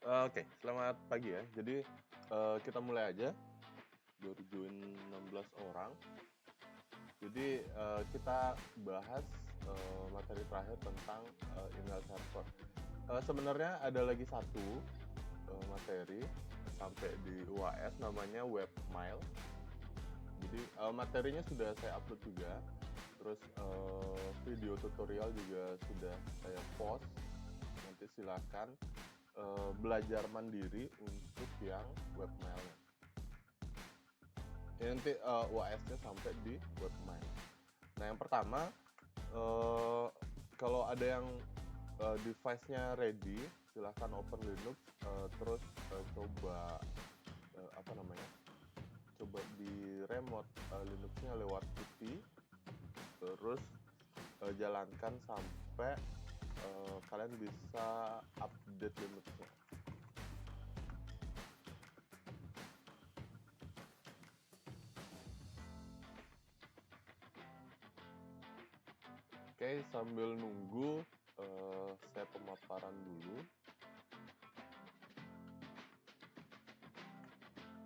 Oke, selamat pagi ya. Jadi kita mulai aja. Baru join 16 orang. Jadi kita bahas materi terakhir tentang email server. Sebenarnya ada lagi satu materi sampai di UAS namanya webmail. Jadi materinya sudah saya upload juga. Terus video tutorial juga sudah saya post. Nanti silakan belajar mandiri untuk yang webmailnya. Ya, nanti UAS-nya sampai di webmail. Nah, yang pertama kalau ada yang device-nya ready, silahkan open Linux, terus coba apa namanya? Coba di remote Linux-nya lewat putih, terus jalankan sampai kalian bisa update Linux-nya. Oke, sambil nunggu saya pemaparan dulu.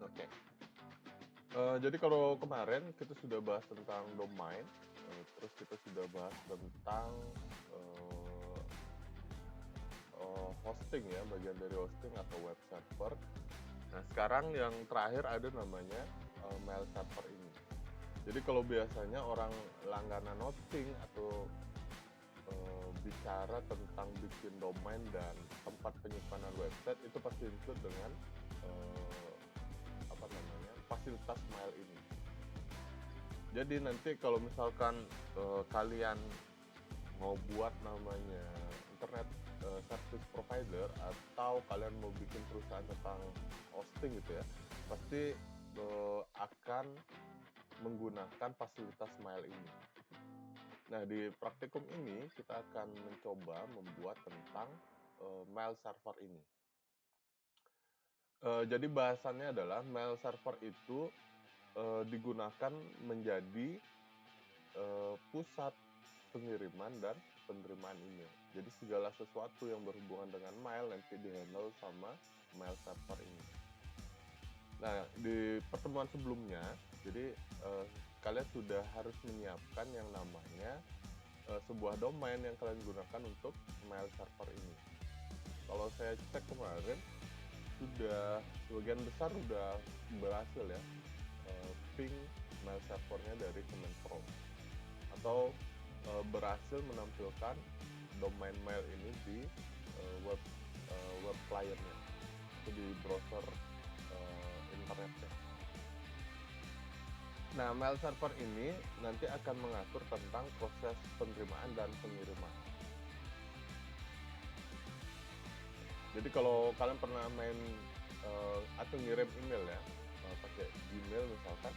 Oke. Jadi kalau kemarin kita sudah bahas tentang domain, terus kita sudah bahas tentang uh, hosting ya, bagian dari hosting atau web server. Nah, sekarang yang terakhir ada namanya mail server ini. Jadi kalau biasanya orang langganan hosting atau bicara tentang bikin domain dan tempat penyimpanan website itu pasti include dengan uh, apa namanya fasilitas mail ini. Jadi nanti kalau misalkan kalian mau buat namanya internet service provider atau kalian mau bikin perusahaan tentang hosting gitu ya, pasti akan menggunakan fasilitas mail ini. Nah, di praktikum ini kita akan mencoba membuat tentang mail server ini. Jadi bahasannya adalah mail server itu digunakan menjadi pusat pengiriman dan penerimaan email. Jadi segala sesuatu yang berhubungan dengan mail nanti dihandle sama mail server ini. Nah, di pertemuan sebelumnya, jadi kalian sudah harus menyiapkan yang namanya sebuah domain yang kalian gunakan untuk mail server ini. Kalau saya cek kemarin, sudah sebagian besar sudah berhasil ya ping mail servernya dari Kemenpro atau berhasil menampilkan domain mail ini di web web clientnya atau di browser internetnya. Nah, mail server ini nanti akan mengatur tentang proses penerimaan dan pengiriman. Jadi kalau kalian pernah main atau ngirim email ya, pakai Gmail misalkan.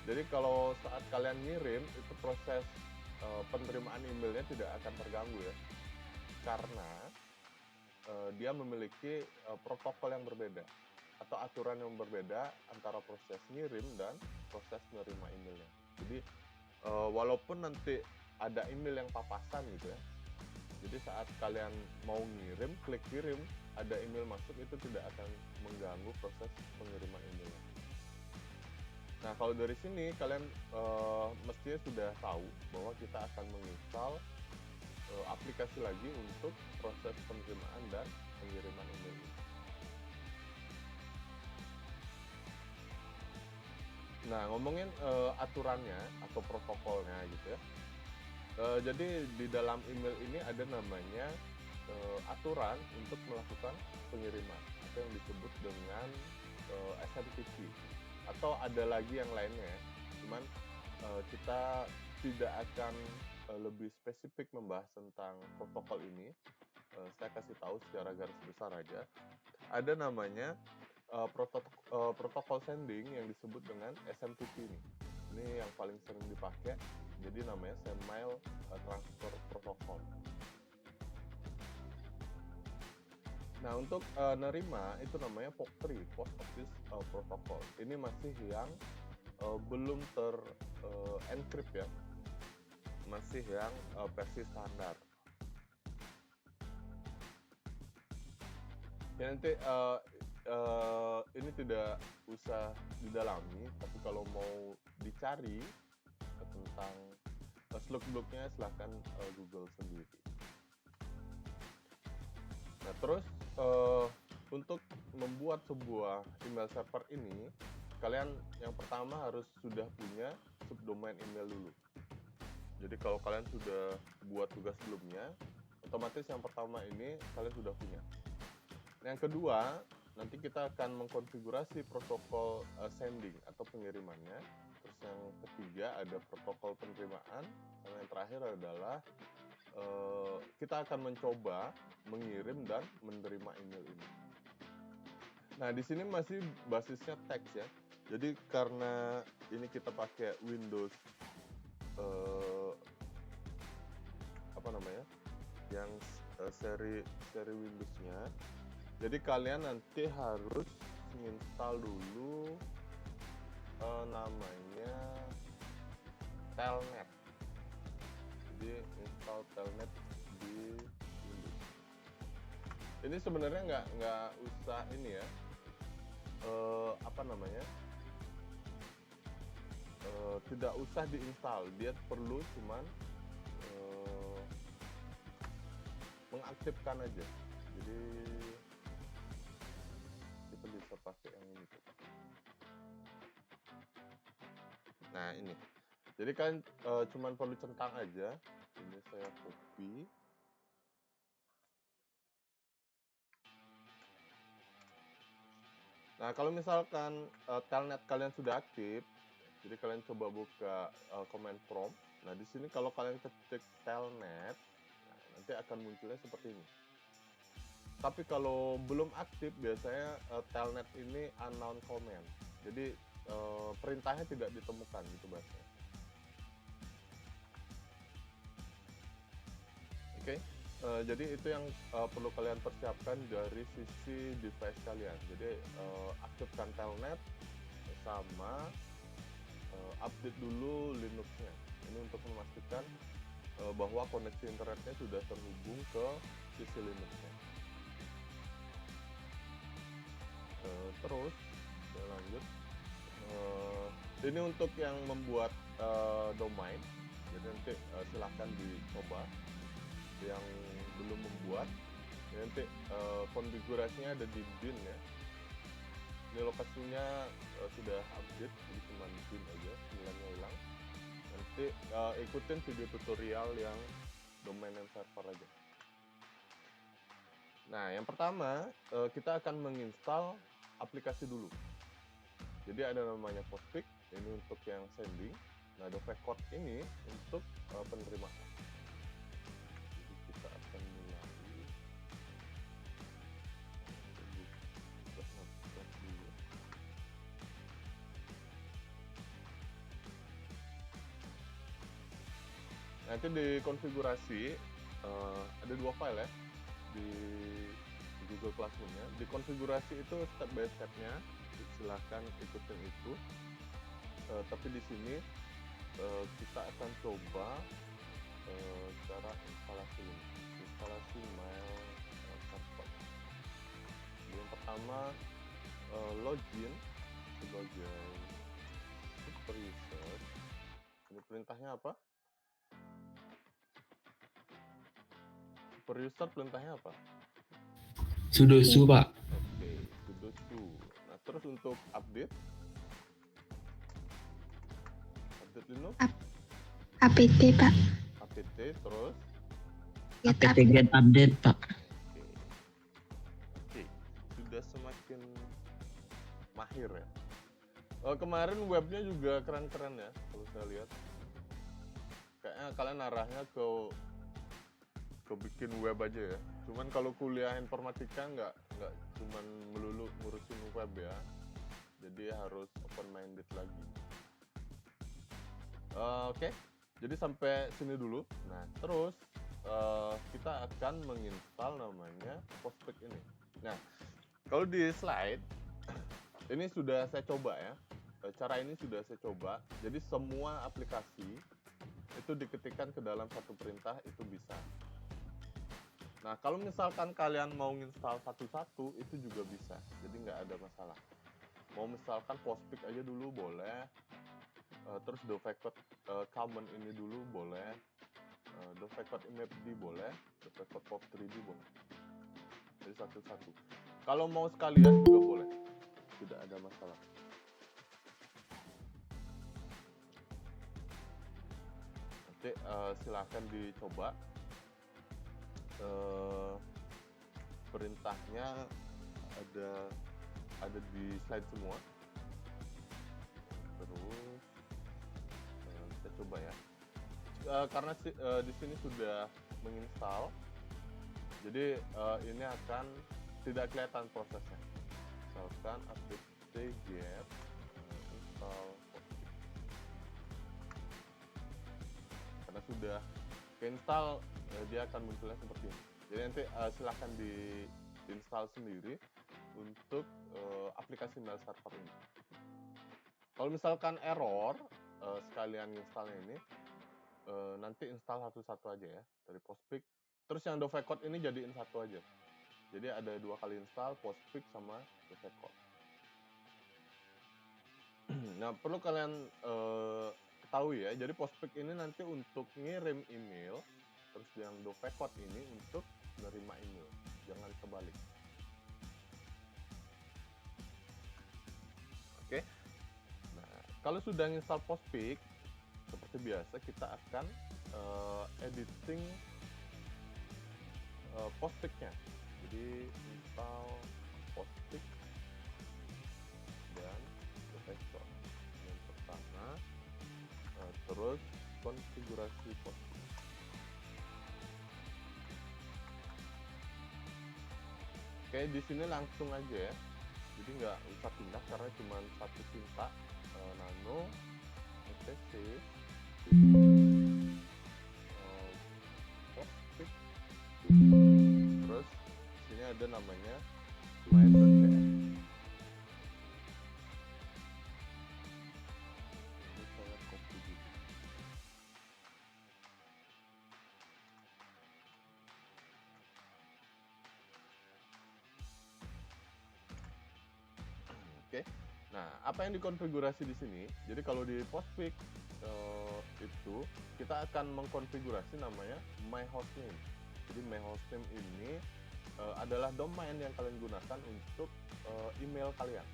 Jadi kalau saat kalian ngirim itu proses penerimaan emailnya tidak akan terganggu ya, karena dia memiliki protokol yang berbeda atau aturan yang berbeda antara proses ngirim dan proses menerima emailnya. Jadi walaupun nanti ada email yang papasan gitu ya, jadi saat kalian mau ngirim, klik kirim, ada email masuk itu tidak akan mengganggu proses pengiriman emailnya. Nah, kalau dari sini kalian mestinya sudah tahu bahwa kita akan menginstal aplikasi lagi untuk proses penerimaan dan pengiriman email ini. Nah, ngomongin aturannya atau protokolnya gitu ya. Jadi di dalam email ini ada namanya aturan untuk melakukan pengiriman atau yang disebut dengan SMTP, atau ada lagi yang lainnya ya. Cuman kita tidak akan lebih spesifik membahas tentang protokol ini. Saya kasih tahu secara garis besar aja. Ada namanya protokol sending yang disebut dengan SMTP ini. Ini yang paling sering dipakai. Jadi namanya Send Mail Transfer Protocol. Nah, untuk nerima itu namanya POP3, Post Office Protocol. Ini masih yang belum encrypt ya, masih yang versi standar. Ya nanti ini tidak usah didalami, tapi kalau mau dicari tentang seluk-beluknya silahkan Google sendiri. Nah terus untuk membuat sebuah email server ini, kalian yang pertama harus sudah punya subdomain email dulu. Jadi kalau kalian sudah buat tugas sebelumnya, otomatis yang pertama ini kalian sudah punya. Yang kedua, nanti kita akan mengkonfigurasi protokol sending atau pengirimannya. Terus yang ketiga ada protokol penerimaan. Dan yang terakhir adalah kita akan mencoba mengirim dan menerima email ini. Nah, di sini masih basisnya teks ya. Jadi karena ini kita pakai Windows apa namanya? Yang seri Windows-nya. Jadi kalian nanti harus install dulu namanya Telnet. Jadi install Telnet di Windows. Ini sebenarnya nggak usah ini ya. Apa namanya? Tidak usah diinstal. Dia perlu cuman mengaktifkan aja. Jadi kita bisa pakai yang ini. Nah ini. Jadi kan cuman perlu centang aja. Ini saya copy. Nah kalau misalkan telnet kalian sudah aktif, jadi kalian coba buka command prompt. Nah di sini kalau kalian ketik telnet, nah, nanti akan munculnya seperti ini. Tapi kalau belum aktif biasanya telnet ini unknown command. Jadi perintahnya tidak ditemukan gitu bahasanya. Oke. Jadi itu yang perlu kalian persiapkan dari sisi device kalian. Jadi aktifkan telnet sama update dulu Linux-nya. Ini untuk memastikan bahwa koneksi internetnya sudah terhubung ke sisi Linux-nya. Terus saya lanjut. Ini untuk yang membuat domain. Jadi nanti silahkan dicoba. Yang belum membuat, ya nanti konfigurasinya ada di bin ya. Ini lokasinya sudah update, jadi cuma bin aja, 9-nya hilang. Nanti ikutin video tutorial yang domain name server aja. Nah, yang pertama kita akan menginstal aplikasi dulu. Jadi ada namanya Postfix, ini untuk yang sending. Nah, Dovecourt ini untuk penerimaan. Kita akan mulai nanti di konfigurasi ada 2 file ya di Google Classroom-nya. Di konfigurasi itu step by step-nya silahkan ikutin itu. Tapi di sini kita akan coba cara instalasi mail server. Yang pertama login sebagai super user. Ini perintahnya apa? Super user perintahnya apa? Sudo su, Pak. Oke, sudo su. Nah terus untuk update Linux apt Pak. apt terus apt get update, Pak. Oke. Sudah semakin mahir ya. Kemarin webnya juga keren-keren ya kalau saya lihat. Kayaknya kalian arahnya ke bikin web aja ya. Cuman kalau kuliah informatika nggak cuman melulu ngurusin web ya. Jadi harus open minded lagi. Oke. Jadi sampai sini dulu. Nah, terus kita akan menginstal namanya Postfix ini. Nah, kalau di slide ini sudah saya coba ya. Cara ini sudah saya coba. Jadi semua aplikasi itu diketikkan ke dalam satu perintah itu bisa. Nah, kalau misalkan kalian mau install satu-satu, itu juga bisa. Jadi nggak ada masalah. Mau misalkan Postfix aja dulu boleh, terus Dovecot common ini dulu boleh, Dovecot IMAPD boleh, Dovecot Pop 3D boleh. Jadi satu-satu. Kalau mau sekalian juga boleh, tidak ada masalah. Nanti silakan dicoba. Perintahnya ada di slide semua. Terus kita coba ya. Karena di sini sudah menginstal, jadi ini akan tidak kelihatan prosesnya. Misalkan apt get install Postfix. Karena sudah keinstall, dia akan munculnya seperti ini. Jadi nanti silahkan diinstal sendiri untuk aplikasi mail server ini. Kalau misalkan error, sekalian installnya ini, nanti install satu-satu aja ya dari Postfix. Terus yang Dovecot ini jadiin satu aja. Jadi ada 2 kali install, Postfix sama Dovecot. Nah, perlu kalian ketahui ya, jadi Postfix ini nanti untuk ngirim email, terus yang Dovecot ini untuk menerima email, jangan kebalik. Oke. Nah, kalau sudah install Postfix, seperti biasa kita akan editing Postfix-nya. Jadi install Postfix dan Dovecot yang pertama, terus konfigurasi Postfix. Oke, di sini langsung aja ya. Jadi nggak usah pindah karena cuma satu sintak, nano, etc, Postfix, terus sini ada namanya client.cs. Ini saya copy dulu. Oke. Nah, apa yang dikonfigurasi di sini? Jadi kalau di Postfix itu kita akan mengkonfigurasi namanya myhostname. Jadi myhostname ini adalah domain yang kalian gunakan untuk email kalian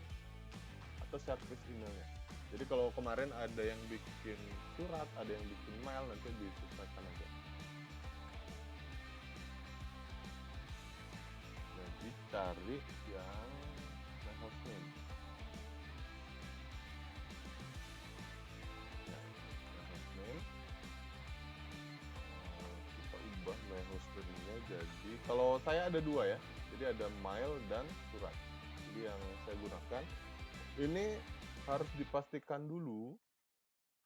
atau service emailnya. Jadi kalau kemarin ada yang bikin surat, ada yang bikin mail, nanti disesuaikan aja. Jadi cari yang myhostname. Kita ubah myhostname-nya jadi, kalau saya ada 2 ya, jadi ada mail dan surat. Jadi yang saya gunakan ini harus dipastikan dulu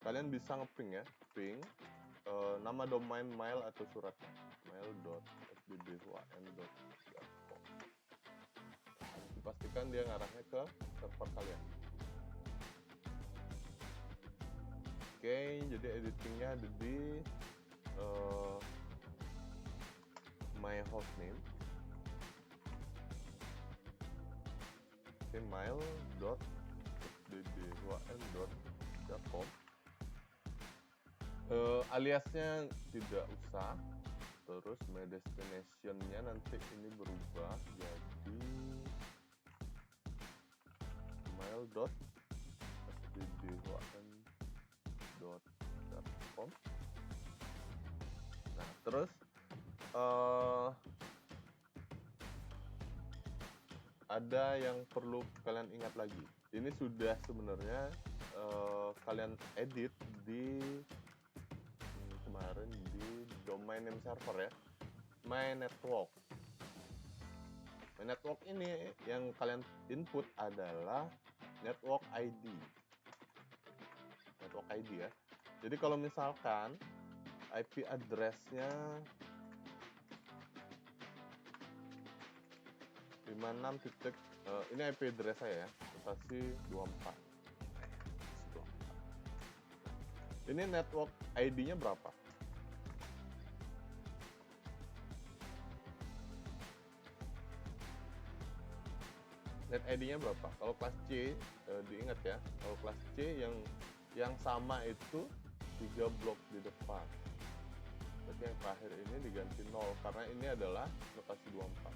kalian bisa ngeping ya, ping nama domain mail atau suratnya, mail.sbbhn.com. Dipastikan dia ngarahnya ke server kalian. Oke, jadi editingnya ada di myhostname. Oke, mail.sbbhn.com. Aliasnya tidak usah. Terus my destination-nya nanti ini berubah jadi mail.sbbhn.com. Nah, terus ada yang perlu kalian ingat lagi. Ini sudah sebenarnya kalian edit di kemarin di domain name server ya, my network. My network ini yang kalian input adalah network ID. Network ID ya. Jadi kalau misalkan IP address-nya 56 titik, ini IP address saya ya, mutasi 24. Ini network ID-nya berapa? net ID-nya berapa. Kalau kelas C diingat ya, kalau kelas C yang sama itu 3 blok di depan. Berarti yang terakhir ini diganti 0 karena ini adalah notasi 24.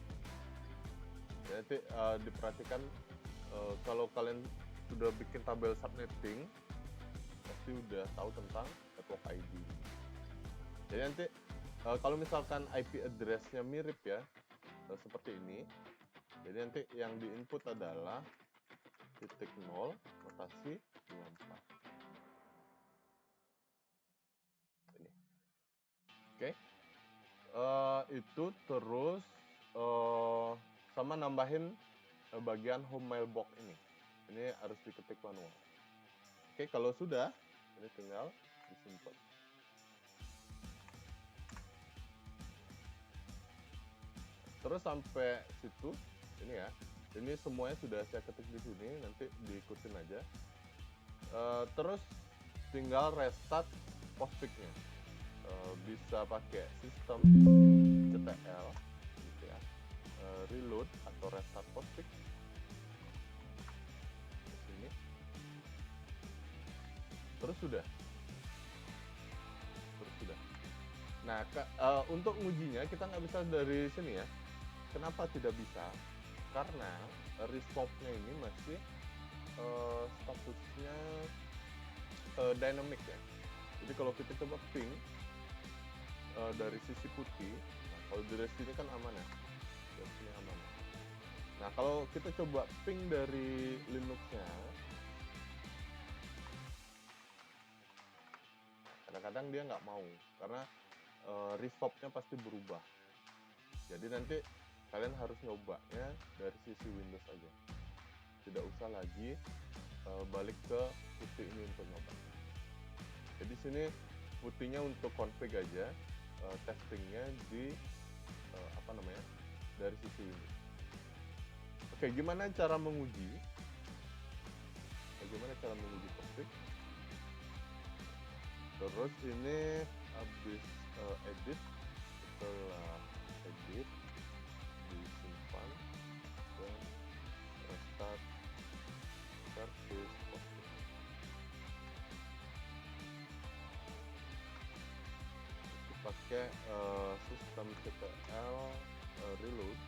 Jadi diperhatikan kalau kalian sudah bikin tabel subnetting pasti udah tahu tentang network ID. Jadi nanti kalau misalkan IP address-nya mirip ya, seperti ini. Jadi nanti yang di input adalah titik 0 notasi 24. Ini. Oke. Itu terus sama nambahin bagian home mailbox ini. Ini harus diketik manual. Oke, kalau sudah, ini tinggal disimpan. Terus sampai situ, ini ya. Ini semuanya sudah saya ketik di sini, nanti diikutin aja. Terus tinggal restart postfix-nya. Bisa pakai sistem CTL, gitu ya. Reload atau restart postfix. Di sini. Terus sudah. Nah, untuk ngujinya kita nggak bisa dari sini ya. Kenapa tidak bisa? Karena resolve-nya ini masih statusnya dynamic ya. Jadi kalau kita coba ping dari sisi putih, nah kalau dari sini kan aman ya. Dari sini aman. Nah kalau kita coba ping dari Linux-nya, kadang-kadang dia nggak mau karena resolve-nya pasti berubah. Jadi nanti kalian harus nyobanya dari sisi Windows aja. Tidak usah lagi balik ke putih ini untuk nyoba. Jadi sini putihnya untuk config aja, testingnya di dari sisi Windows. Oke, gimana cara menguji? Bagaimana cara menguji config? Terus ini habis edit, setelah edit disimpan dan restart service config. Pakai sistem CTL reload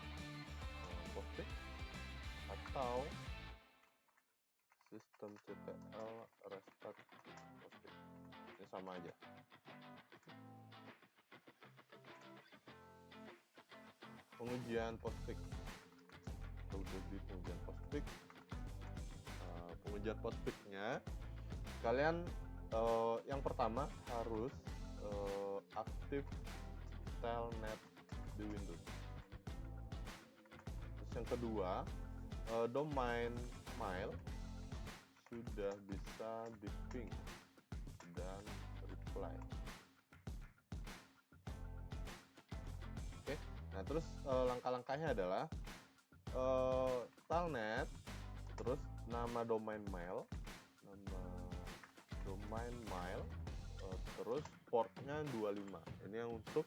config atau sistem CTL restart config. Ini sama aja. Pengujian postfix. Udah di pengujian postfix. Pengujian postfixnya kalian yang pertama harus aktif telnet di Windows. Terus yang kedua, domain mail sudah bisa di ping dan reply. Oke, nah terus langkah-langkahnya adalah telnet, terus nama domain mail, terus portnya 25. Ini yang untuk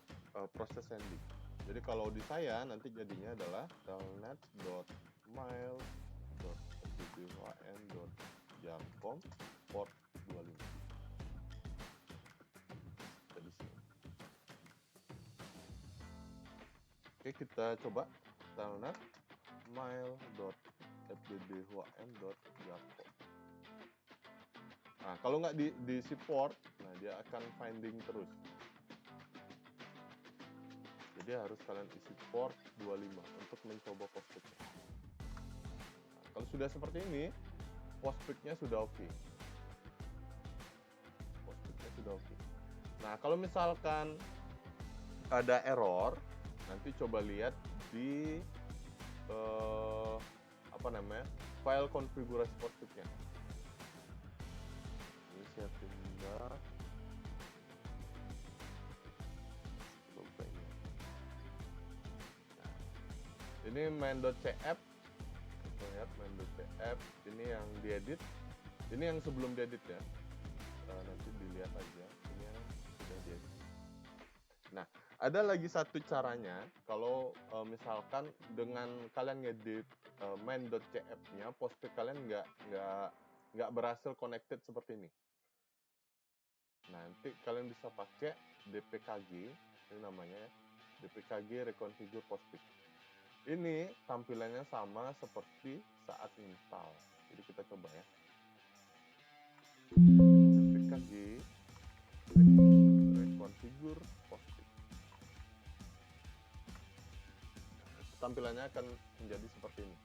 proses sending. Jadi kalau di saya nanti jadinya adalah telnet.mail.sdbhn.jarcom port 25. Jadi sini. Oke, kita coba telnet mail.sdbhn.jarcom. Nah, kalau nggak di support, nah dia akan finding terus. Jadi harus kalian isi port 25 untuk mencoba postfix-nya. Nah, kalau sudah seperti ini, postfix-nya sudah oke. Nah, kalau misalkan ada error, nanti coba lihat di file konfigurasi postfix-nya. Ini saya pindah. Ini main.cf, lihat main.cf, ini yang diedit, ini yang sebelum diedit ya, nanti dilihat aja, ini yang sudah diedit. Nah, Ada lagi satu caranya, kalau misalkan dengan kalian ngedit main.cf-nya, postpic kalian nggak berhasil connected seperti ini. Nanti kalian bisa pakai dpkg, ini namanya dpkg reconfigure postpic. Ini tampilannya sama seperti saat install. Jadi kita coba ya. dpkg reconfigure postpic. Tampilannya akan menjadi seperti ini.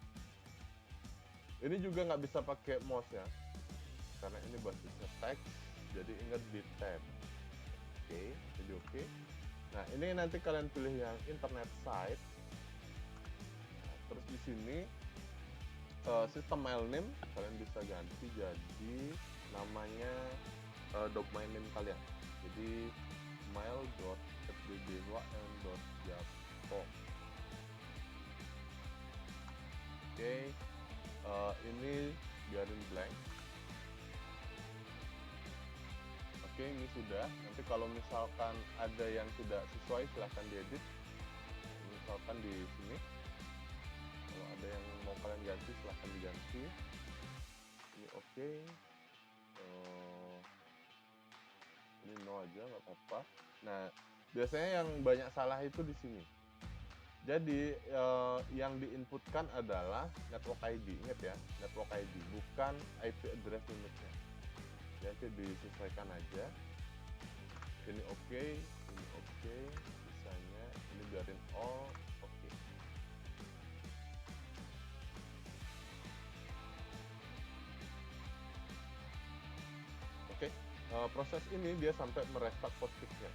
Ini juga nggak bisa pakai mouse ya, karena ini basisnya teks, jadi ingat di tab. Oke, jadi oke. Nah, ini nanti kalian pilih yang internet site. Nah, terus di sini sistem file name kalian bisa ganti jadi namanya domain name kalian. Jadi mail.fbb1m.japo. Oke, ini biarin blank. Oke, ini sudah. Nanti kalau misalkan ada yang tidak sesuai, silahkan diedit. Misalkan di sini, kalau ada yang mau kalian ganti, silahkan diganti. Ini oke. Ini no aja, nggak apa-apa. Nah, biasanya yang banyak salah itu di sini. Jadi yang diinputkan adalah network ID, ingat ya, network ID, bukan IP address limitnya. Jadi disesuaikan aja. Ini oke, ini oke, sisanya ini biarin all oke. Oke, proses ini dia sampai merestart postpicnya.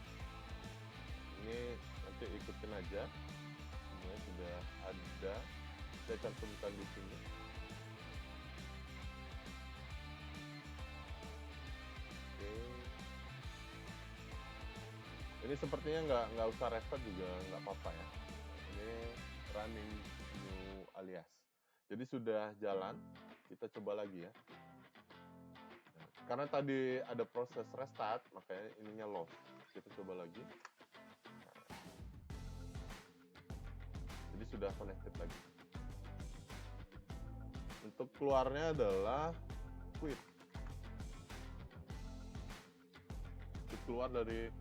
Ini nanti ikutin aja. Semuanya sudah ada, saya cantumkan di sini. Oke. Ini sepertinya nggak usah restart juga nggak apa-apa ya. Ini running new alias. Jadi sudah jalan. Kita coba lagi ya. Nah, karena tadi ada proses restart, makanya ininya lost. Kita coba lagi. Jadi sudah connected lagi. Untuk keluarnya adalah quit. Keluar dari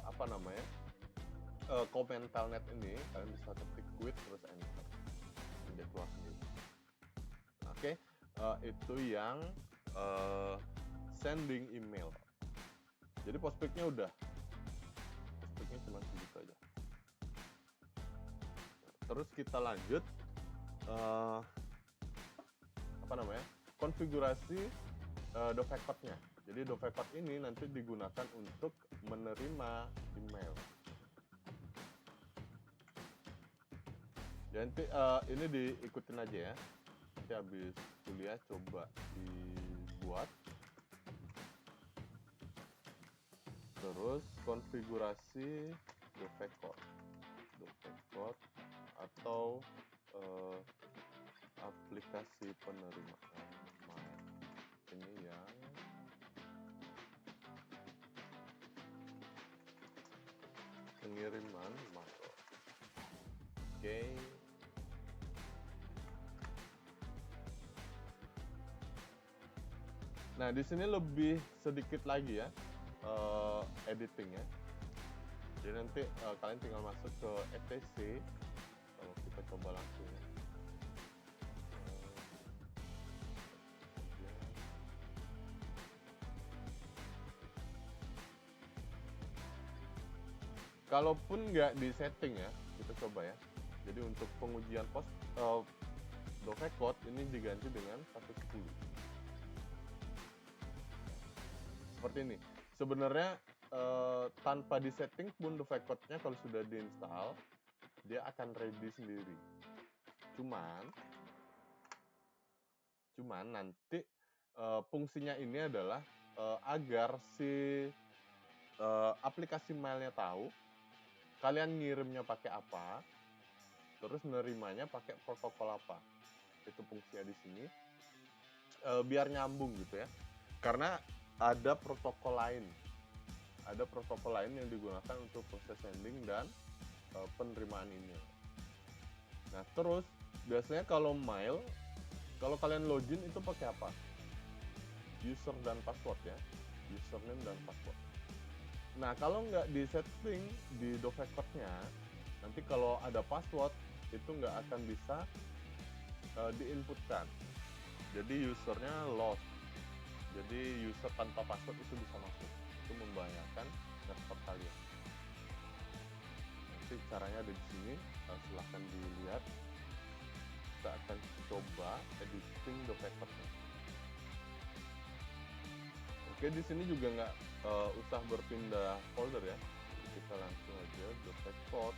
apa namanya comment telnet ini, kalian bisa ketik quit terus enter, dia keluar sendiri. Oke, itu yang sending email. Jadi postpicnya udah, postpicnya cuma segitu aja. Terus kita lanjut apa namanya konfigurasi dovecot-nya. Jadi dovecot ini nanti digunakan untuk menerima email. Jadi ini diikutin aja ya. Nanti habis kuliah coba dibuat. Terus konfigurasi dovecot atau aplikasi penerimaan mail. Ini yang pengiriman mail. Oke. Nah, di sini lebih sedikit lagi ya editingnya. Jadi nanti kalian tinggal masuk ke etc. Kalau kita coba langsung ya. Kalaupun nggak di setting ya, kita coba ya. Jadi untuk pengujian dovecot ini diganti dengan 110. Seperti ini. Sebenarnya tanpa di setting pun dovecotnya kalau sudah diinstal, dia akan ready sendiri. Cuman nanti fungsinya ini adalah agar si aplikasi mailnya tahu kalian ngirimnya pakai apa, terus nerimanya pakai protokol apa. Itu fungsinya di sini. Biar nyambung gitu ya. Karena ada protokol lain ada protokol lain yang digunakan untuk proses sending dan penerimaan email. Nah, terus biasanya kalau mail, kalau kalian login itu pakai apa? User dan password ya, username dan password. Nah, kalau nggak di setting di Dovecot-nya, nanti kalau ada password itu nggak akan bisa diinputkan. Jadi usernya lost. Jadi user tanpa password itu bisa masuk. Itu membahayakan server kalian. Nanti caranya ada di sini. Silahkan dilihat. Kita akan coba editing Dovecot-nya. Oke, di sini juga nggak usah berpindah folder ya. Kita langsung aja Dovecot.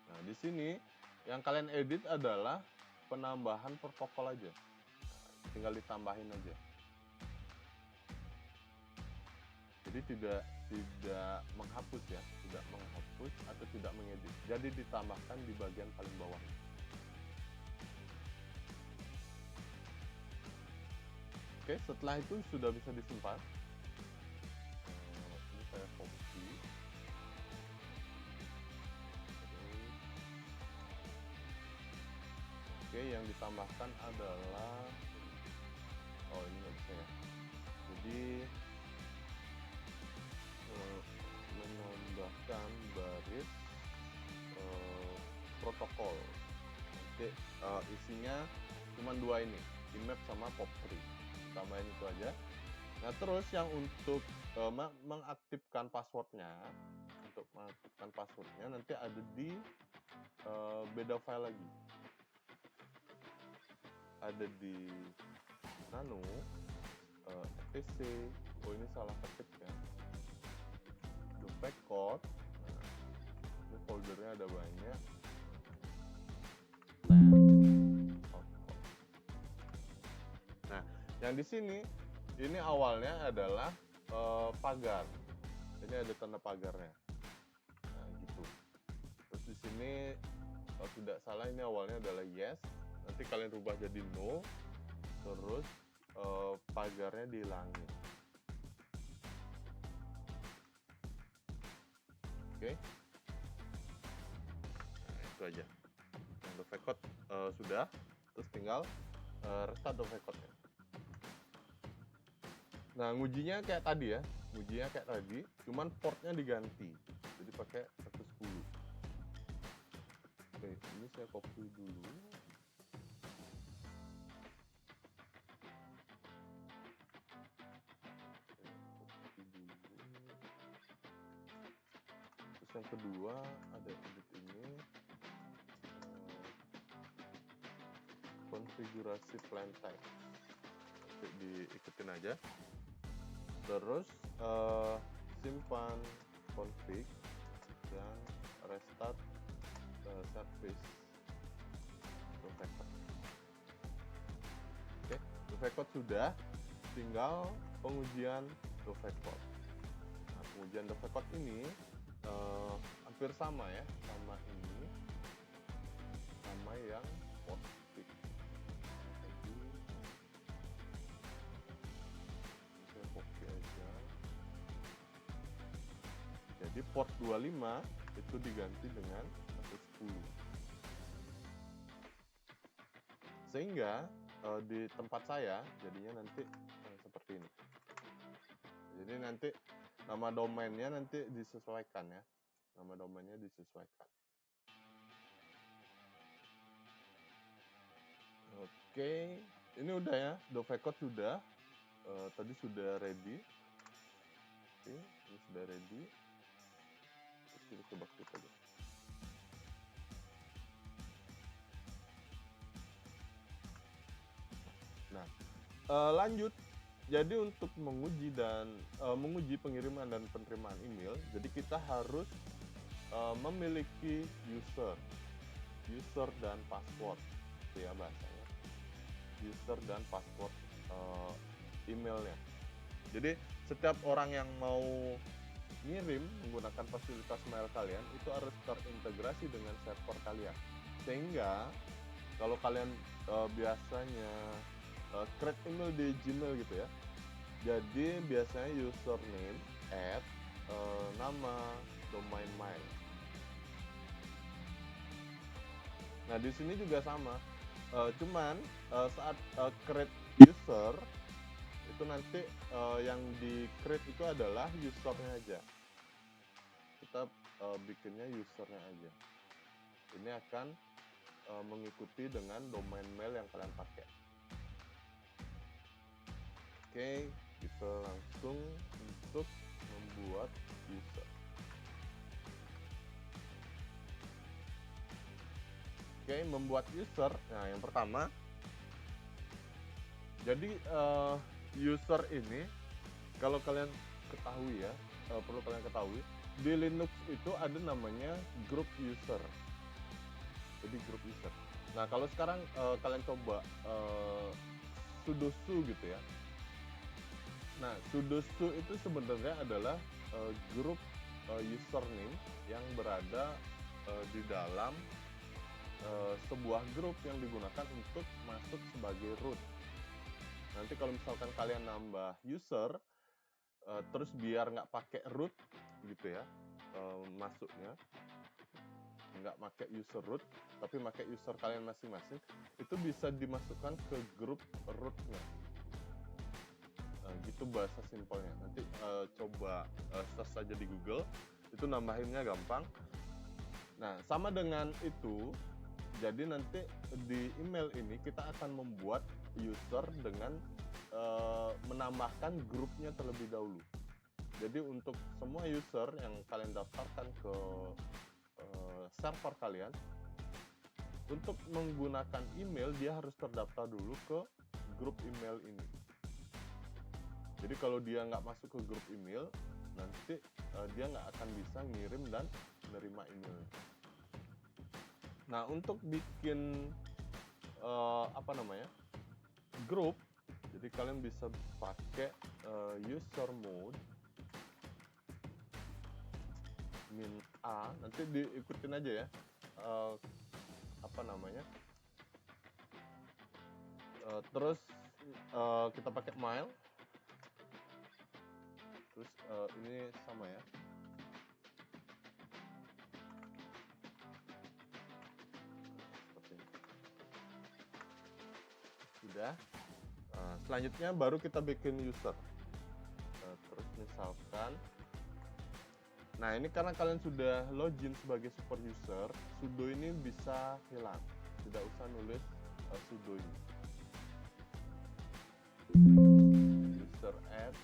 Nah, di sini yang kalian edit adalah penambahan protokol aja. Nah, tinggal ditambahin aja. Jadi tidak menghapus ya, tidak menghapus atau tidak mengedit. Jadi ditambahkan di bagian paling bawah. Oke, setelah itu sudah bisa disimpan. Ini saya copy. Oke, yang ditambahkan adalah ini nggak bisa ya. Jadi menambahkan baris protokol. Oke, isinya cuma 2 ini, IMAP sama POP3. Tambahin itu aja. Nah, terus yang untuk mengaktifkan passwordnya, nanti ada di beda file lagi. Ada di nano, etc. Ini salah ketik ya. Dovecot. Nah, ini foldernya ada banyak. Nah, yang di sini ini awalnya adalah pagar. Ini ada tanda pagarnya. Nah, gitu. Terus di sini kalau tidak salah ini awalnya adalah yes. Nanti kalian rubah jadi no. Terus pagarnya dihilangin. Oke. Nah, itu aja. Yang Dovecot sudah. Terus tinggal restart Dovecot-nya. Nah, ngujinya kayak tadi ya. Cuman portnya diganti. Jadi pakai 110. Oke, ini saya copy dulu. Terus yang kedua ada edit ini. Konfigurasi plain text. Oke, diikutin aja. Terus simpan config dan restart service Dovecot. Oke, Dovecot sudah, tinggal pengujian Dovecot. Nah, pengujian Dovecot ini hampir sama ya, sama ini, sama yang POP3. Saya copy aja. Jadi port 25 itu diganti dengan 110. Sehingga di tempat saya jadinya nanti seperti ini. Jadi nanti nama domainnya nanti disesuaikan ya. Nama domainnya disesuaikan. Oke, ini udah ya, Dovecot sudah. Tadi sudah ready. Oke, ini sudah ready. Terus kita coba klik aja. Nah, lanjut. Jadi untuk menguji pengiriman dan penerimaan email, jadi kita harus memiliki user dan password, itu ya bahasanya, user dan password emailnya. Jadi setiap orang yang mau ngirim menggunakan fasilitas mail kalian itu harus terintegrasi dengan server kalian, sehingga kalau kalian biasanya create email di Gmail gitu ya. Jadi biasanya username at nama domain mail. Nah di sini juga sama, cuman saat create user itu nanti yang di create itu adalah usernya aja. Kita bikinnya usernya aja. Ini akan mengikuti dengan domain mail yang kalian pakai. Oke, kita langsung untuk membuat user. Oke, membuat user. Nah, yang pertama, jadi user ini kalau kalian ketahui ya, perlu kalian ketahui, di Linux itu ada namanya group user. Jadi group user. Nah, kalau sekarang kalian coba sudo su gitu ya. Nah, sudo su itu sebenarnya adalah grup username yang berada di dalam sebuah grup yang digunakan untuk masuk sebagai root. Nanti kalau misalkan kalian nambah user, terus biar nggak pakai root gitu ya, masuknya nggak pakai user root, tapi pakai user kalian masing-masing, itu bisa dimasukkan ke grup rootnya. Gitu bahasa simpelnya. Nanti coba search saja di Google, itu nambahinnya gampang. Nah, sama dengan itu, jadi nanti di email ini kita akan membuat user dengan menambahkan grupnya terlebih dahulu. Jadi untuk semua user yang kalian daftarkan ke server kalian, untuk menggunakan email dia harus terdaftar dulu ke grup email ini. Jadi kalau dia nggak masuk ke grup email, nanti dia nggak akan bisa ngirim dan menerima email. Nah, untuk bikin grup, jadi kalian bisa pakai user mode -a, nanti diikutin aja ya. Terus kita pakai mail. Terus ini sama ya. Seperti ini. Sudah. Selanjutnya baru kita bikin user. Terus misalkan, nah ini karena kalian sudah login sebagai super user, sudo ini bisa hilang. Tidak usah nulis sudo ini. User add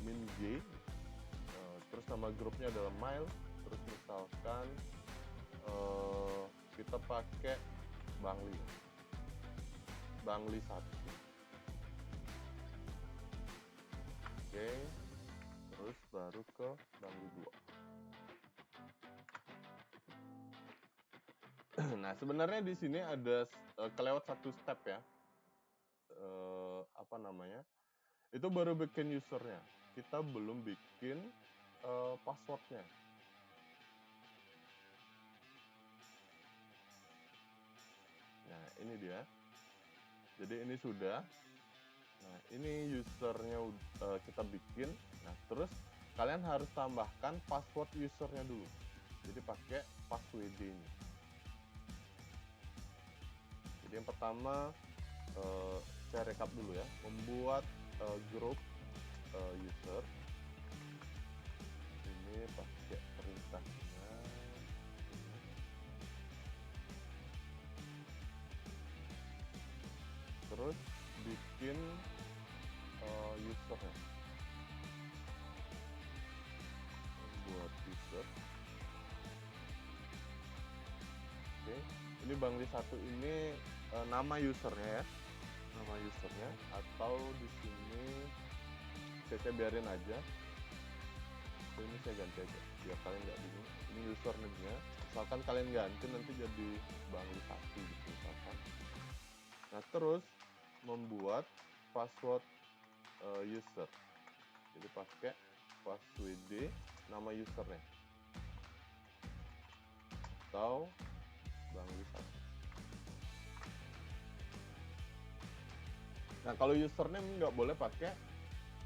min g, terus nama grupnya adalah mail, terus misalkan kita pakai Bangli 1. Oke, terus baru ke Bangli 2. Nah, sebenarnya di sini ada kelewat satu step ya. Itu baru bikin usernya. Kita belum bikin passwordnya. Nah, ini dia. Jadi ini sudah. Nah, ini usernya kita bikin. Nah, terus kalian harus tambahkan password usernya dulu. Jadi pakai passwd ini. Jadi yang pertama saya rekap dulu ya. Membuat grup user. Ini pakai perintahnya. Terus bikin usernya. Membuat user. Oke, ini Bangli 1 ini nama usernya ya. Nama usernya, atau di sini saya biarin aja. Ini saya ganti aja biar kalian nggak bingung. Ini username-nya. Misalkan kalian ganti nanti jadi Bangli 1 gitu misalkan. Nah, terus membuat password user. Jadi pakai passwd nama usernya. Atau Bangli 1. Nah, kalau username nggak boleh pakai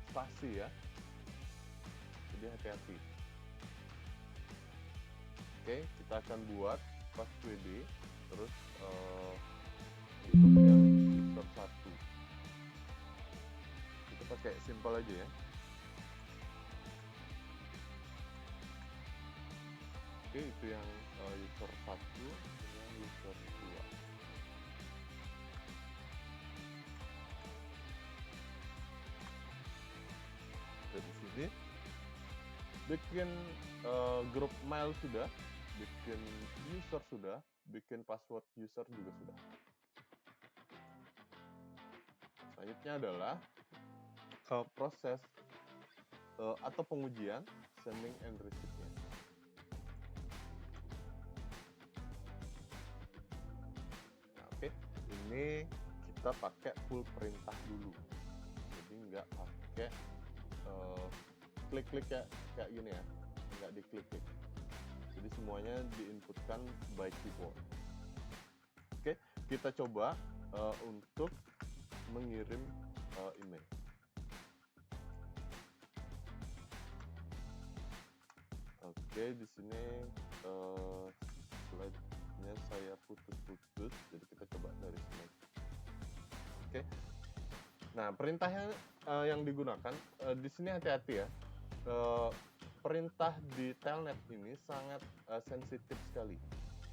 spasi ya, jadi hati-hati. Oke, kita akan buat password terus untuk yang user 1 kita pakai simple aja ya. Oke, itu yang user 1 dengan user 2. Dari sini bikin grup mail sudah, bikin user sudah, bikin password user juga sudah. Selanjutnya adalah proses atau pengujian sending and receive-nya. Nah, oke, ini kita pakai full perintah dulu, jadi nggak pakai klik-klik kayak gini ya, nggak diklik-klik. Jadi semuanya diinputkan by keyboard. Oke, kita coba untuk mengirim email. Oke, di sini slide-nya saya putus-putus, jadi kita coba dari sini. Oke. Nah, perintahnya yang digunakan di sini hati-hati ya. Perintah di telnet ini sangat sensitif sekali.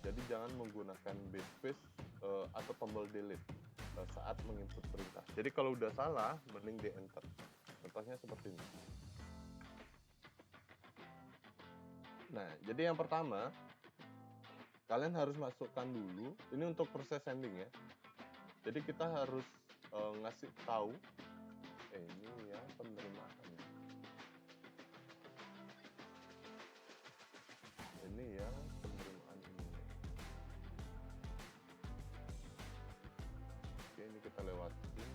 Jadi jangan menggunakan backspace atau tombol delete saat menginput perintah. Jadi kalau udah salah, mending di enter. Contohnya seperti ini. Nah, jadi yang pertama, kalian harus masukkan dulu. Ini untuk proses sending ya. Jadi kita harus ngasih tahu ini ya penerimaan. Ini yang penerimaan ini. Oke, ini kita lewatin.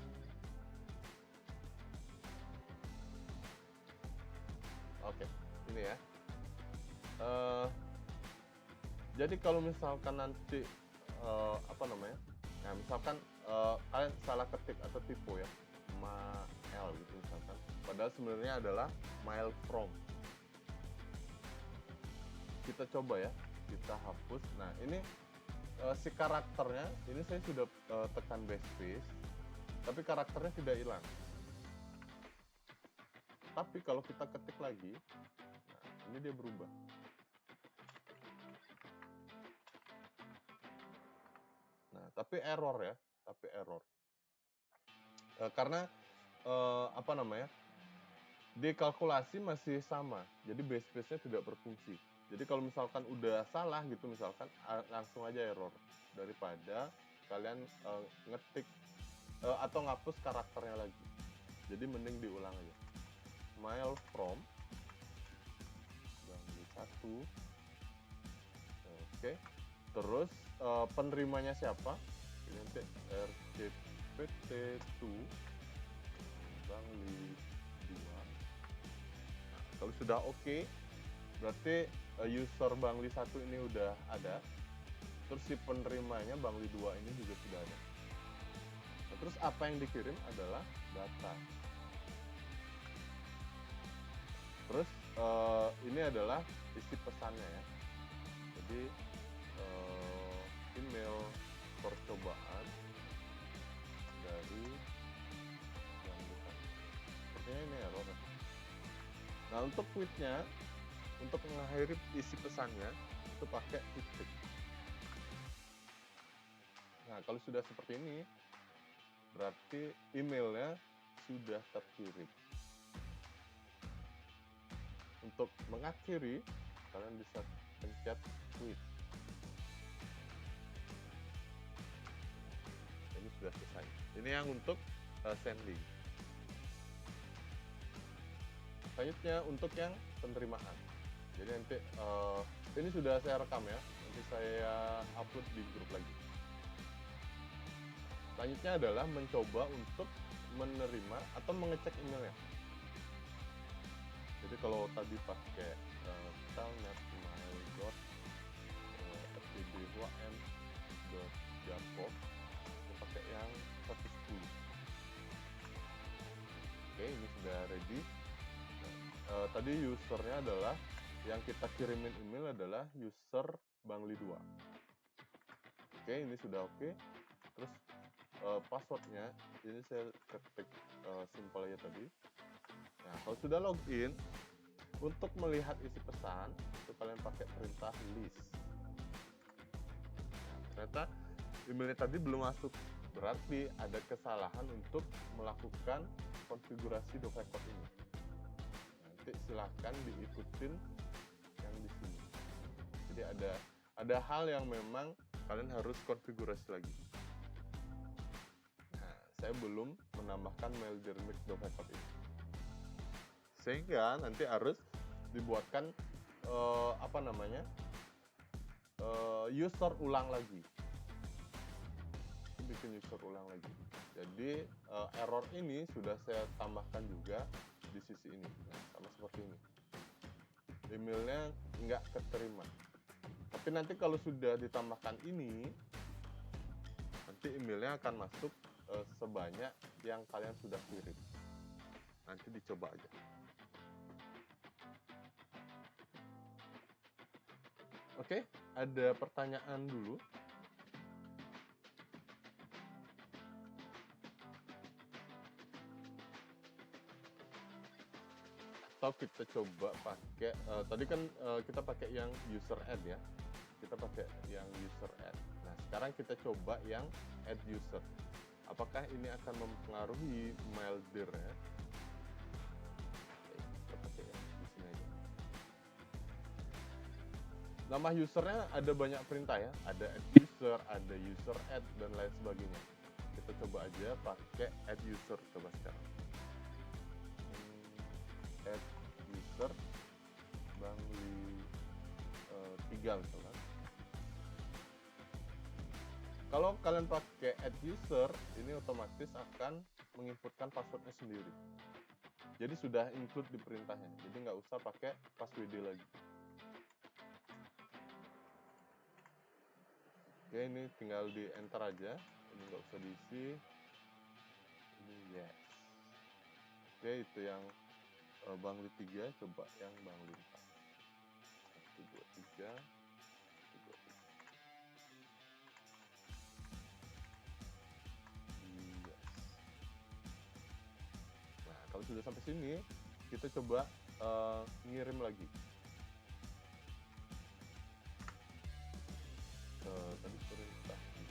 Oke, ini ya. Jadi kalau misalkan nanti apa namanya? Nah, misalkan kalian salah ketik atau typo ya, mail gitu misalkan. Padahal sebenarnya adalah mail from. Kita coba ya, kita hapus. Nah, ini si karakternya, ini saya sudah tekan backspace, tapi karakternya tidak hilang. Tapi kalau kita ketik lagi, nah, ini dia berubah. Nah, tapi error ya, karena apa namanya, di kalkulasi masih sama, jadi backspace-nya tidak berfungsi. Jadi kalau misalkan udah salah gitu, misalkan langsung aja error, daripada kalian ngetik atau ngapus karakternya lagi. Jadi mending diulang aja. Mail from Bangli 1. Oke. Terus penerimanya siapa? Ini nanti RCPT2 Bangli 2. Nah, kalau sudah oke, berarti user Bangli 1 ini udah ada. Terus si penerimanya Bangli 2 ini juga sudah ada. Nah, terus apa yang dikirim adalah data. Terus ini adalah isi pesannya ya. Jadi email percobaan dari Bangli 1. Sepertinya ini error. Nah, untuk tweetnya, untuk mengakhiri isi pesannya, itu pakai titik. Nah, kalau sudah seperti ini, berarti emailnya sudah terkirim. Untuk mengakhiri, kalian bisa pencet tweet. Ini sudah selesai. Ini yang untuk sending. Selanjutnya untuk yang penerimaan. Jadi nanti ini sudah saya rekam ya, nanti saya upload di grup lagi. Selanjutnya adalah mencoba untuk menerima atau mengecek emailnya. Jadi kalau tadi pakai telnet mail.fdb.wn, .jacob, saya pakai yang 110. Oke, ini sudah ready. Tadi usernya adalah yang kita kirimin email adalah user Bangli 2. Oke, ini sudah oke. Terus passwordnya ini saya ketik simple aja tadi. Nah, kalau sudah login, untuk melihat isi pesan itu kalian pakai perintah list. Nah, ternyata emailnya tadi belum masuk, berarti ada kesalahan untuk melakukan konfigurasi Dovecoin ini. Nanti silahkan diikutin yang di sini. Jadi ada hal yang memang kalian harus konfigurasi lagi. Nah, saya belum menambahkan Maildermix Dovecoin ini, sehingga nanti harus dibuatkan user ulang lagi. Bikin user ulang lagi. Jadi error ini sudah saya tambahkan juga di sisi ini. Nah, sama seperti ini. Emailnya nggak keterima. Tapi nanti kalau sudah ditambahkan ini, nanti emailnya akan masuk sebanyak yang kalian sudah kirim. Nanti dicoba aja. Oke, ada pertanyaan dulu. Atau kita coba pakai, tadi kan kita pakai yang user add ya. Kita pakai yang user add. Nah, sekarang kita coba yang add user. Apakah ini akan mempengaruhi Maildir ya? Oke, kita pakai yang di sini aja. Nama usernya ada banyak perintah ya. Ada add user, ada user add, dan lain sebagainya. Kita coba aja pakai add user. Coba sekarang. Add user Bangli 3 misalkan. Kalau kalian pakai add user, ini otomatis akan menginputkan passwordnya sendiri. Jadi sudah include di perintahnya. Jadi nggak usah pakai password lagi. Oke, ini tinggal di enter aja. Ini nggak usah diisi. Ini yes. Oke, itu yang Bangli 3, coba yang Bangli 4. 1, 2, 3. 1, 2, 3. Yes. Nah, kalau sudah sampai sini, kita coba ngirim lagi. Tadi perintahnya.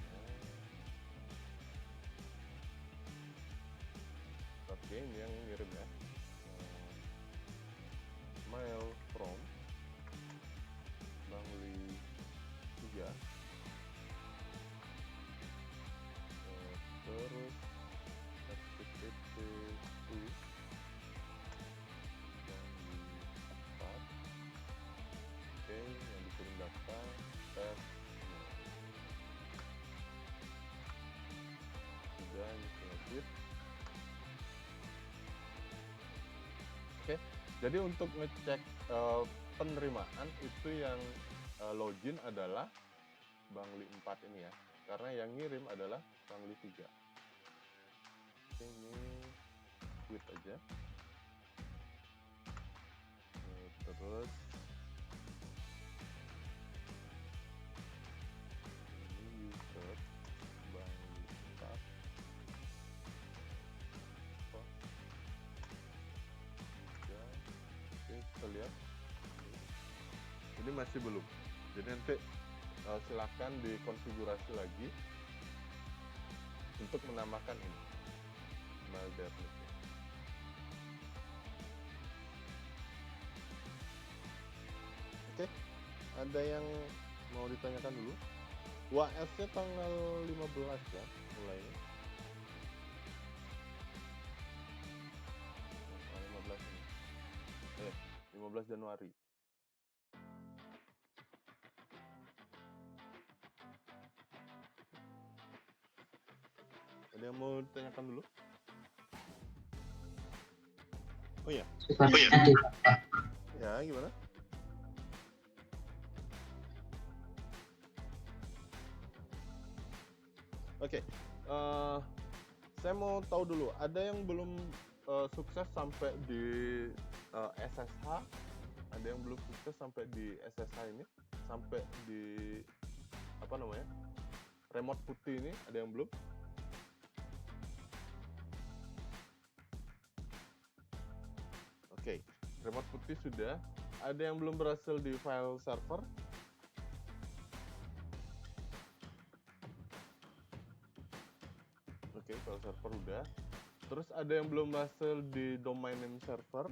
Oke, ini yang ngirim ya. Mail from Bangli 3, terus http to Bangli 4. Oke, yang dikirim data tes sudah ini. Oke, jadi untuk ngecek penerimaan itu yang login adalah Bangli 4 ini ya, karena yang ngirim adalah Bangli 3. Oke, ini quit aja. Terus ini user Bangli 4. Oke, kita lihat. Ini masih belum. Jadi nanti silakan dikonfigurasi lagi untuk menambahkan ini Maildermix. Oke, ada yang mau ditanyakan dulu? UAS-nya tanggal 15 ya mulainya. 15 ini. 15 Januari. Ada yang mau ditanyakan dulu? Oh iya. Ya, gimana? Oke, saya mau tahu dulu, ada yang belum sukses sampai di SSH, ada yang belum sukses sampai di SSH ini, sampai di apa namanya, remote putih ini, ada yang belum? Oke, remote putih sudah. Ada yang belum berhasil di file server? Oke, file server udah. Terus ada yang belum berhasil di domain name server?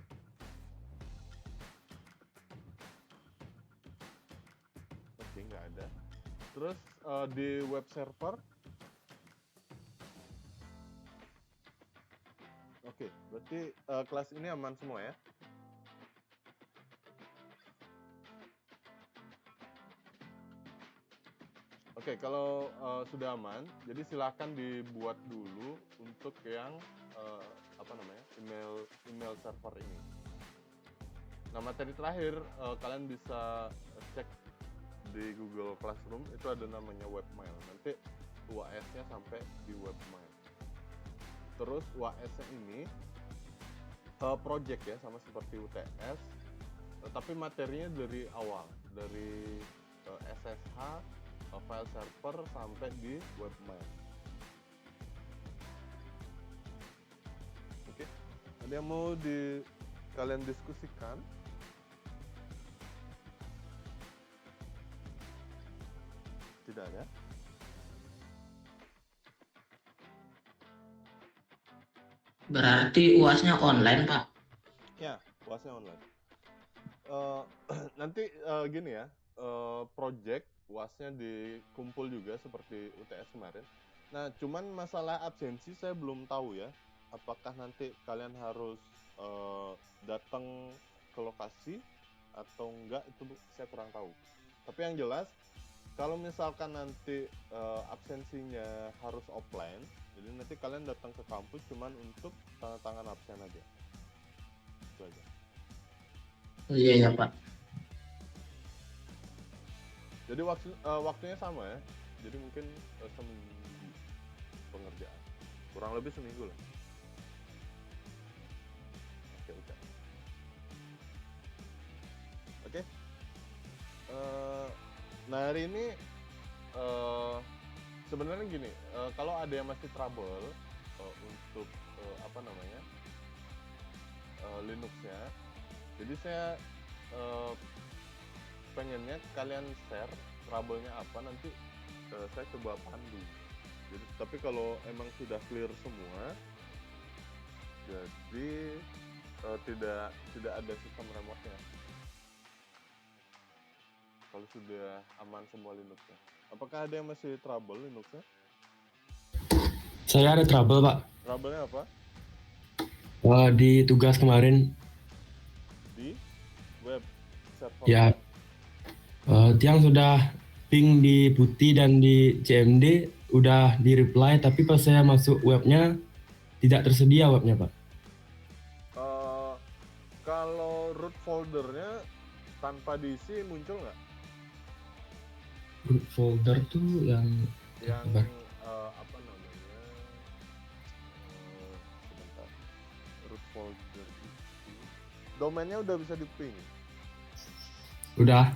Oke, nggak ada. Terus di web server? Oke, berarti kelas ini aman semua ya? Oke, kalau sudah aman, jadi silakan dibuat dulu untuk yang apa namanya, email server ini. Nah, materi terakhir kalian bisa cek di Google Classroom, itu ada namanya webmail. Nanti UAS-nya sampai di webmail. Terus UAS-nya ini project ya, sama seperti UTS, tapi materinya dari awal, dari SSH, file server sampai di webmail. Oke, ada yang mau kalian diskusikan? Tidak ada? Berarti UASnya online, Pak. Ya, UASnya online. Nanti gini ya, project UASnya dikumpul juga seperti UTS kemarin. Nah, cuman masalah absensi saya belum tahu ya. Apakah nanti kalian harus datang ke lokasi atau enggak, itu saya kurang tahu. Tapi yang jelas, kalau misalkan nanti absensinya harus offline, jadi nanti kalian datang ke kampus cuman untuk tanda tangan absen aja. Itu aja. Oh, iya ya, Pak. Jadi waktunya sama ya. Jadi mungkin seminggu pengerjaan. Kurang lebih seminggu lah. Oke, udah. Oke. Nah, hari ini sebenarnya gini, kalau ada yang masih trouble untuk apa namanya, Linux-nya, jadi saya pengennya kalian share trouble-nya apa, nanti saya coba pandu. Jadi, tapi kalau emang sudah clear semua, jadi tidak ada sistem remote-nya. Kalau sudah aman semua Linux-nya. Apakah ada yang masih trouble Linux-nya? Saya ada trouble, Pak. Trouble-nya apa? Di tugas kemarin, Di web server. ya, yang sudah ping di Putih dan di CMD udah di reply, tapi pas saya masuk webnya tidak tersedia webnya, Pak. Kalau root foldernya tanpa diisi muncul nggak? Root folder tuh yang apa? Apa namanya? Sebentar. Root folder itu. Domainnya udah bisa di-ping. Udah.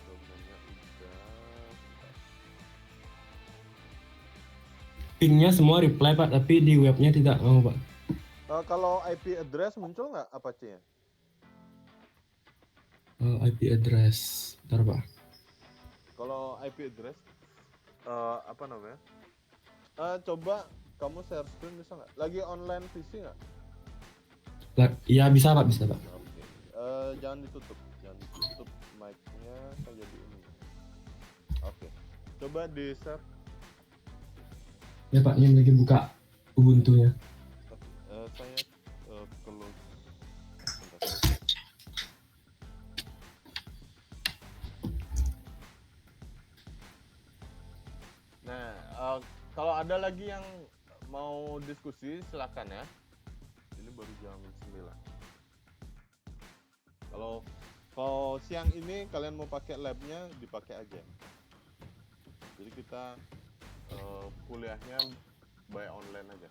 Domainnya udah. Pingnya semua reply, Pak, tapi di webnya tidak mau, Pak. Kalau IP address muncul nggak Apache-nya? IP address, bentar, Pak. Kalau IP address, apa namanya? Coba kamu share screen bisa nggak? Lagi online PC nggak? Ya bisa, Pak, bisa, Pak. Oke. Jangan ditutup mic-nya kayak di ini. Oke. Coba di share. Ya, Pak, ini lagi buka Ubuntu-nya. Saya close. Nah, kalau ada lagi yang mau diskusi silakan ya. Ini baru jam 9. Kalau siang ini kalian mau pakai labnya, dipakai aja. Jadi kita kuliahnya by online aja.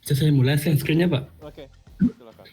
Bisa saya mulai share screen-nya, Pak? Oke, silakan.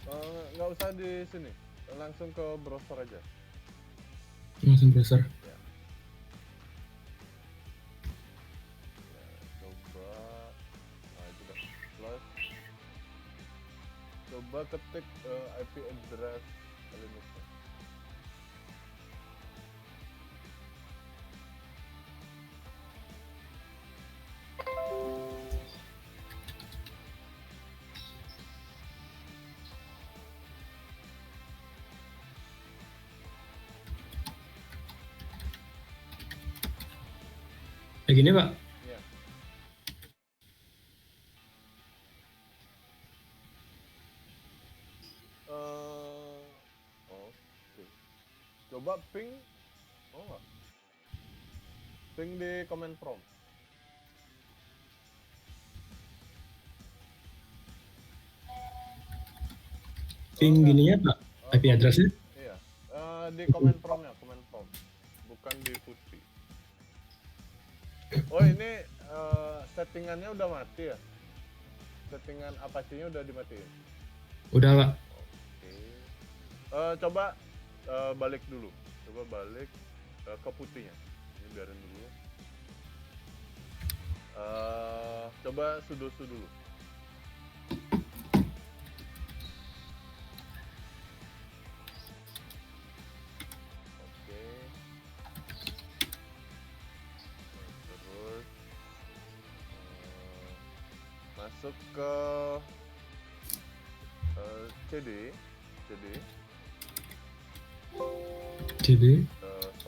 Nggak usah di sini, langsung ke browser aja. Langsung browser. Ya, coba, nah itu dah, plus, coba ketik IP address Linuxnya. Kayak gini Pak. Iya. Oke. Coba ping, oh nggak? Ping di command prompt. Ping enggak. gininya Pak. IP addressnya. Iya. Di command prompt-nya, command prompt. Bukan di putih. Oh ini settingannya udah mati ya? Settingan Apache-nya udah dimatiin? Udah Pak. Oke. Coba balik dulu. Coba balik ke putihnya. Ini biarin dulu. Coba sudo dulu. Oke. Terus masuk ke CD CD.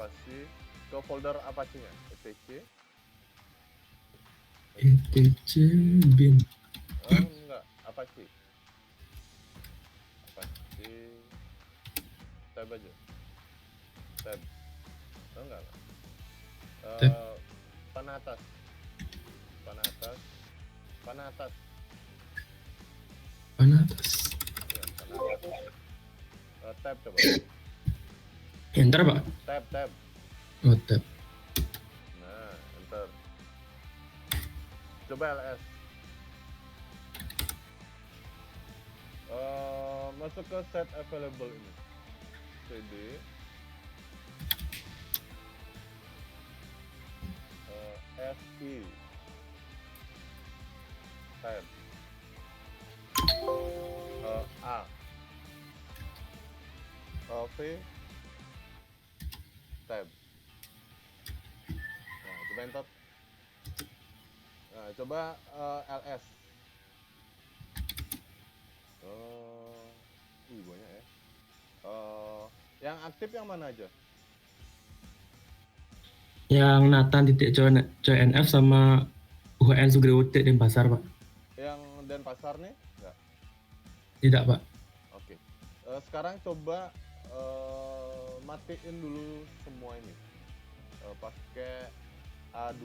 spasi ke folder Apache-nya, etc. etc bin. Enggak, Apache. Tab aja. Tab. Enggak. Tab. Panah atas. Panah atas. Iya, panah atas. Tab coba. Enter Pak. Tab. Oh tab. Nah, enter. Coba ls. Masuk ke set available ini. CD. FI. Tab. A. V. Tab. Nah, coba enter. Nah, coba ls. Banyak ya. Yang aktif yang mana aja? Yang Nathan titik CNF sama UHN Sugriwutik Denpasar Pak. Yang Denpasar nih? Enggak. Tidak Pak. Oke. Sekarang coba matiin dulu semua ini. Pakai A2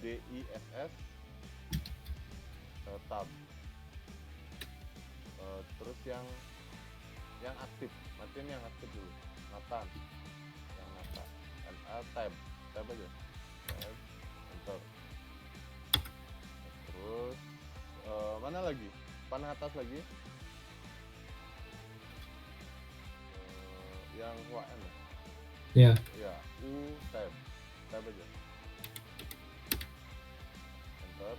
DISS tab. Terus yang aktif, matiin yang aktif dulu. Nathan. Yang Nathan. NA tab aja. Tab, enter. Terus mana lagi? Panah atas lagi. Yang WN ya? Ya. Ya, U tab aja. Enter.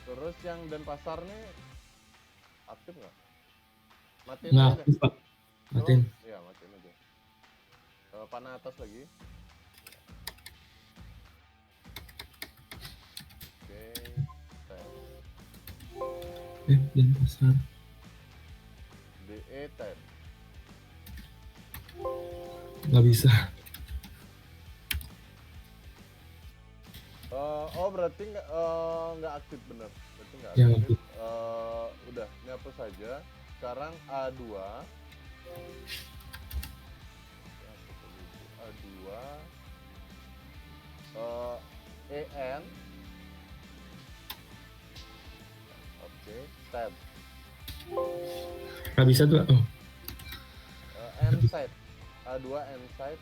Terus yang Denpasar nih aktif nggak? Matiin Nggak aja. aktif Pak. Matiin. Iya, matiin aja. Panah atas lagi. Oke, tab. Denpasar. DE tab. Nggak bisa. Berarti nggak aktif bener. Berarti nggak Ya, aktif. aktif. Udah, ini hapus saja. Sekarang A2. EN. Oke, tab. Nggak bisa tuh Pak. Oh. N side. A2 N side.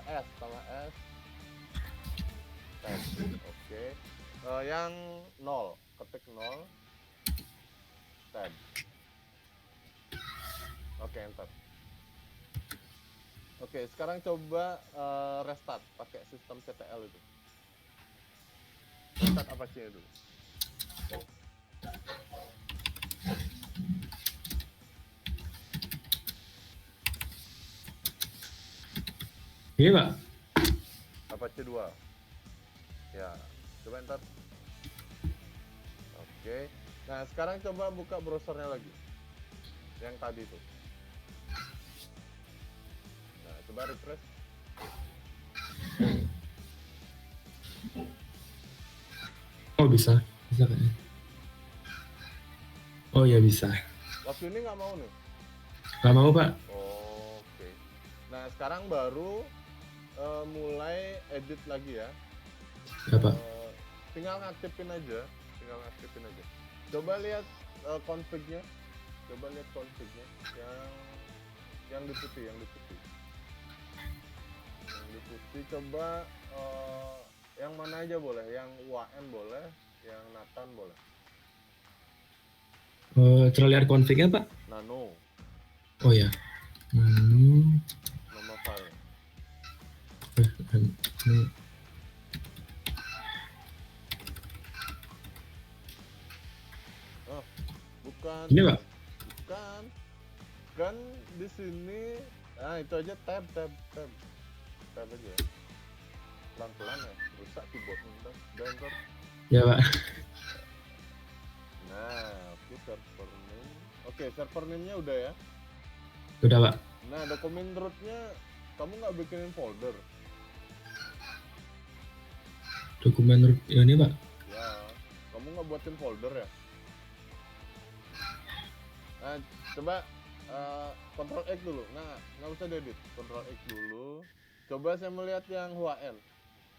S sama S. Tab. Oke. Yang 0, ketik 0. Tab. Oke, enter. Oke, sekarang coba restart pakai sistem CTL itu. Restart Apache-nya dulu. Iya Pak. Apache 2. Ya, coba enter. Oke. Nah, sekarang coba buka browsernya lagi. Yang tadi itu. Nah, coba refresh. Oh bisa kayaknya. Oh ya bisa. Waktu ini nggak mau nih. Gak mau Pak. Oke. Nah, sekarang baru mulai edit lagi ya. Ya Pak. Tinggal ngaktifin aja. Coba lihat config-nya. Yang di putih. Yang di putih coba yang mana aja boleh, yang UAN boleh, yang Nathan boleh. Terlihat config-nya Pak. Nano, Oh ya. nama file. Oh, bukan. Ini Pak. Bukan. Kan di sini, nah itu aja tab aja. Pelan-pelan ya, rusak keyboardnya. Udah enter. Ya Pak. Nah, oke, server name. Oke, server name-nya udah ya. Udah Pak. Nah, dokumen root-nya kamu nggak bikinin folder? Dokumen ini Pak. Ya, kamu nggak buatin folder ya? Nah, coba Ctrl X dulu. Nah, nggak usah diedit. Ctrl X dulu. Coba saya melihat yang HUAN.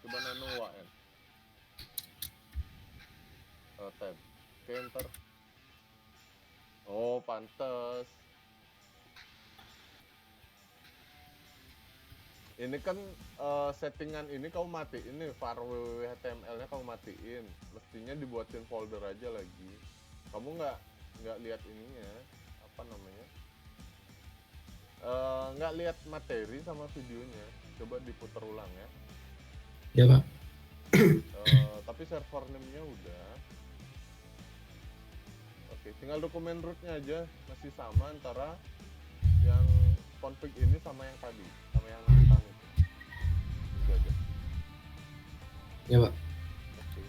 Coba nano HUAN. Tab. Oke, enter. Oh, pantes. Ini kan settingan ini kamu matiin nih, var www.html-nya kamu matiin. Mestinya dibuatin folder aja lagi. Kamu nggak lihat ininya, apa namanya? Nggak lihat materi sama videonya. Coba diputar ulang ya. Ya Pak. Tapi server name-nya udah. Oke, tinggal dokumen root-nya aja masih sama antara yang config ini sama yang tadi, sama yang Nathan itu aja. Ya Pak. Oke.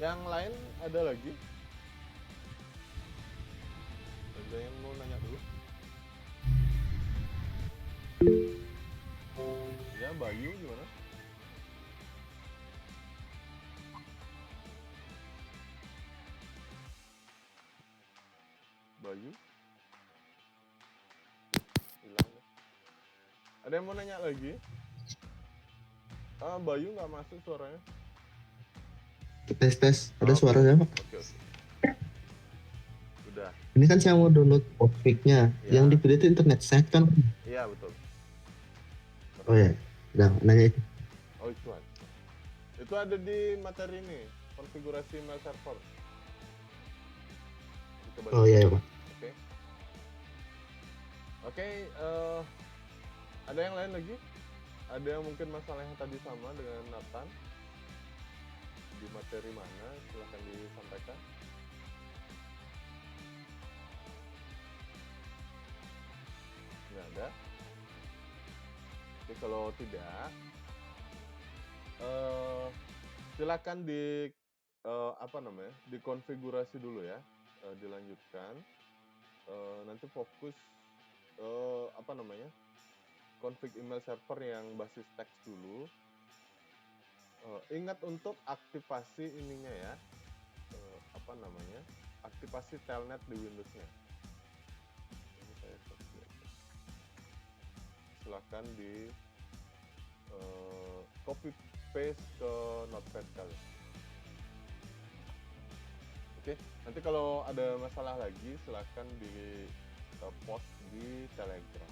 Yang lain ada lagi? Ada yang mau nanya dulu? Ya, Bayu gimana? Bayu? Hilang deh. Ada yang mau nanya lagi? Bayu nggak masuk suaranya. Tes. Ada Oke. suaranya Pak? Oke. Udah. Ini kan saya mau download config-nya. Ya. Yang dipilih itu internet set kan? Iya, betul. Oh ya. Udah nanya itu. Oh, itu ada. Itu ada di materi ini, konfigurasi email server. Coba Oh lihat. iya Pak. Oke. Oke, ada yang lain lagi? Ada yang mungkin masalah yang tadi sama dengan Nathan? Di materi mana? Silahkan disampaikan. Nggak ada? Oke, kalau tidak, silakan dikonfigurasi dulu ya, dilanjutkan. Nanti fokus config email server yang basis teks dulu. Ingat untuk aktivasi ininya ya, aktivasi telnet di Windows-nya. Ini saya copy aja. Silahkan di copy paste ke notepad kalian. Oke, nanti kalau ada masalah lagi silahkan di post di Telegram.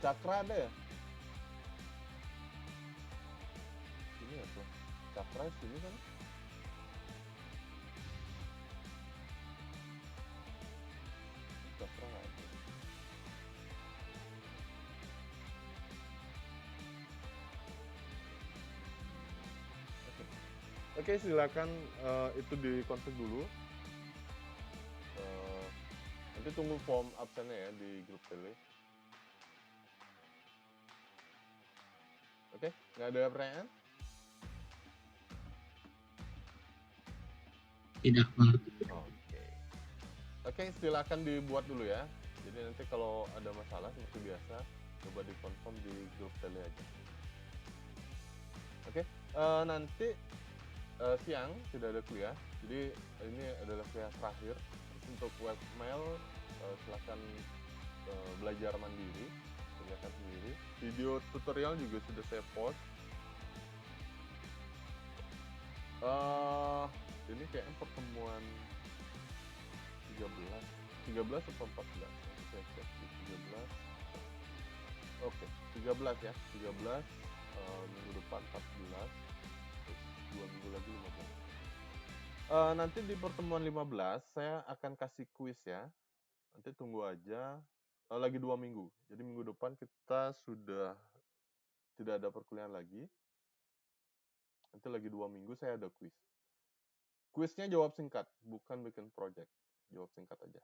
Cakra ada ya? Ini apa? Cakra sini kan? Cakra nggak ada. Oke, silakan itu dikonfig dulu. Nanti tunggu form absennya ya di grup tele. Oke, nggak ada pertanyaan? Tidak, Pak. Oke. Oke, silakan dibuat dulu ya. Jadi nanti kalau ada masalah seperti biasa, coba dikonfirm di grup tele aja. Oke, nanti siang tidak ada kuliah. Jadi ini adalah kuliah terakhir. Untuk webmail silakan belajar mandiri, kerjakan sendiri. Video tutorial juga sudah saya post. Ini kayaknya pertemuan 13 atau 14? Nanti saya cek di 13. Oke, 13 ya. 13 minggu depan 14. Terus 2 minggu lagi 15. Nanti di pertemuan 15 saya akan kasih kuis ya. Nanti tunggu aja. Lagi 2 minggu. Jadi minggu depan kita sudah tidak ada perkuliahan lagi. Nanti lagi 2 minggu saya ada kuis. Kuisnya jawab singkat, bukan bikin project. Jawab singkat aja.